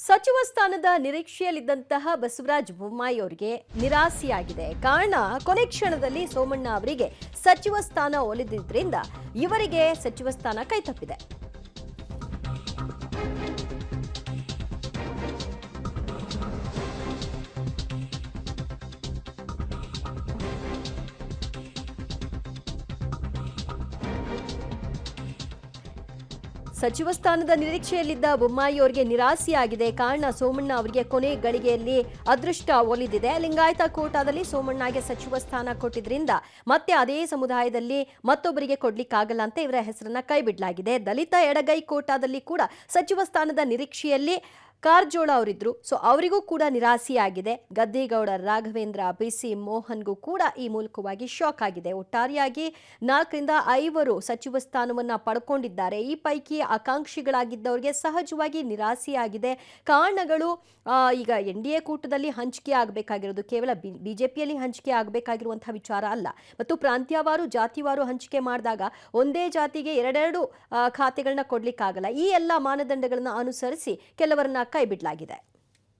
ಸಚಿವ ಸ್ಥಾನದ ನಿರೀಕ್ಷೆಯಲ್ಲಿದ್ದಂತಹ ಬಸವರಾಜ ಬೊಮ್ಮಾಯಿ ಅವರಿಗೆ ನಿರಾಸೆಯಾಗಿದೆ. ಕಾರಣ ಕೊನೆ ಕ್ಷಣದಲ್ಲಿ ಸೋಮಣ್ಣ ಅವರಿಗೆ ಸಚಿವ ಸ್ಥಾನ ಒಲಿದಿದ್ರಿಂದ ಇವರಿಗೆ ಸಚಿವ ಸ್ಥಾನ ಕೈತಪ್ಪಿದೆ. ಸಚಿವ ಸ್ಥಾನದ ನಿರೀಕ್ಷೆಯಲ್ಲಿದ್ದ ಬೊಮ್ಮಾಯಿ ಅವರಿಗೆ ನಿರಾಸೆಯಾಗಿದೆ. ಕಾರಣ ಸೋಮಣ್ಣ ಅವರಿಗೆ ಕೊನೆ ಗಳಿಗೆಯಲ್ಲಿ ಅದೃಷ್ಟ ಒಲಿದಿದೆ. ಲಿಂಗಾಯತ ಕೋಟಾದಲ್ಲಿ ಸೋಮಣ್ಣಗೆ ಸಚಿವ ಸ್ಥಾನ ಕೊಟ್ಟಿದ್ರಿಂದ ಮತ್ತೆ ಅದೇ ಸಮುದಾಯದಲ್ಲಿ ಮತ್ತೊಬ್ಬರಿಗೆ ಕೊಡ್ಲಿಕ್ಕಾಗಲ್ಲ ಅಂತ ಇವರ ಹೆಸರನ್ನ ಕೈಬಿಡಲಾಗಿದೆ. ದಲಿತ ಎಡಗೈ ಕೋಟಾದಲ್ಲಿ ಕೂಡ ಸಚಿವ ಸ್ಥಾನದ ನಿರೀಕ್ಷೆಯಲ್ಲಿ ಕಾರಜೋಳ ಅವರಿದ್ರು. ಸೊ ಅವರಿಗೂ ಕೂಡ ನಿರಾಸೆಯಾಗಿದೆ. ಗದ್ದೇಗೌಡ ರಾಘವೇಂದ್ರ, ಬಿಸಿ ಮೋಹನ್ಗೂ ಕೂಡ ಈ ಮೂಲಕವಾಗಿ ಶಾಕ್ ಆಗಿದೆ. ಒಟ್ಟಾರೆಯಾಗಿ 4ರಿಂದ 5 ಸಚಿವ ಸ್ಥಾನವನ್ನ ಪಡ್ಕೊಂಡಿದ್ದಾರೆ. ಈ ಪೈಕಿ ಆಕಾಂಕ್ಷಿಗಳಾಗಿದ್ದವರಿಗೆ ಸಹಜವಾಗಿ ನಿರಾಸೆಯಾಗಿದೆ. ಕಾರಣಗಳು ಈಗ NDA ಕೂಟದಲ್ಲಿ ಹಂಚಿಕೆ ಆಗಬೇಕಾಗಿರೋದು ಕೇವಲ ಬಿಜೆಪಿಯಲ್ಲಿ ಹಂಚಿಕೆ ಆಗಬೇಕಾಗಿರುವಂತಹ ವಿಚಾರ ಅಲ್ಲ. ಮತ್ತು ಪ್ರಾಂತ್ಯವಾರು ಜಾತಿವಾರು ಹಂಚಿಕೆ ಮಾಡಿದಾಗ ಒಂದೇ ಜಾತಿಗೆ ಎರಡೆರಡು ಖಾತೆಗಳನ್ನ ಕೊಡ್ಲಿಕ್ಕಾಗಲ್ಲ. ಈ ಎಲ್ಲ ಮಾನದಂಡಗಳನ್ನ ಅನುಸರಿಸಿ ಕೆಲವರನ್ನ ಕೈಬಿಡಲಾಗಿದೆ.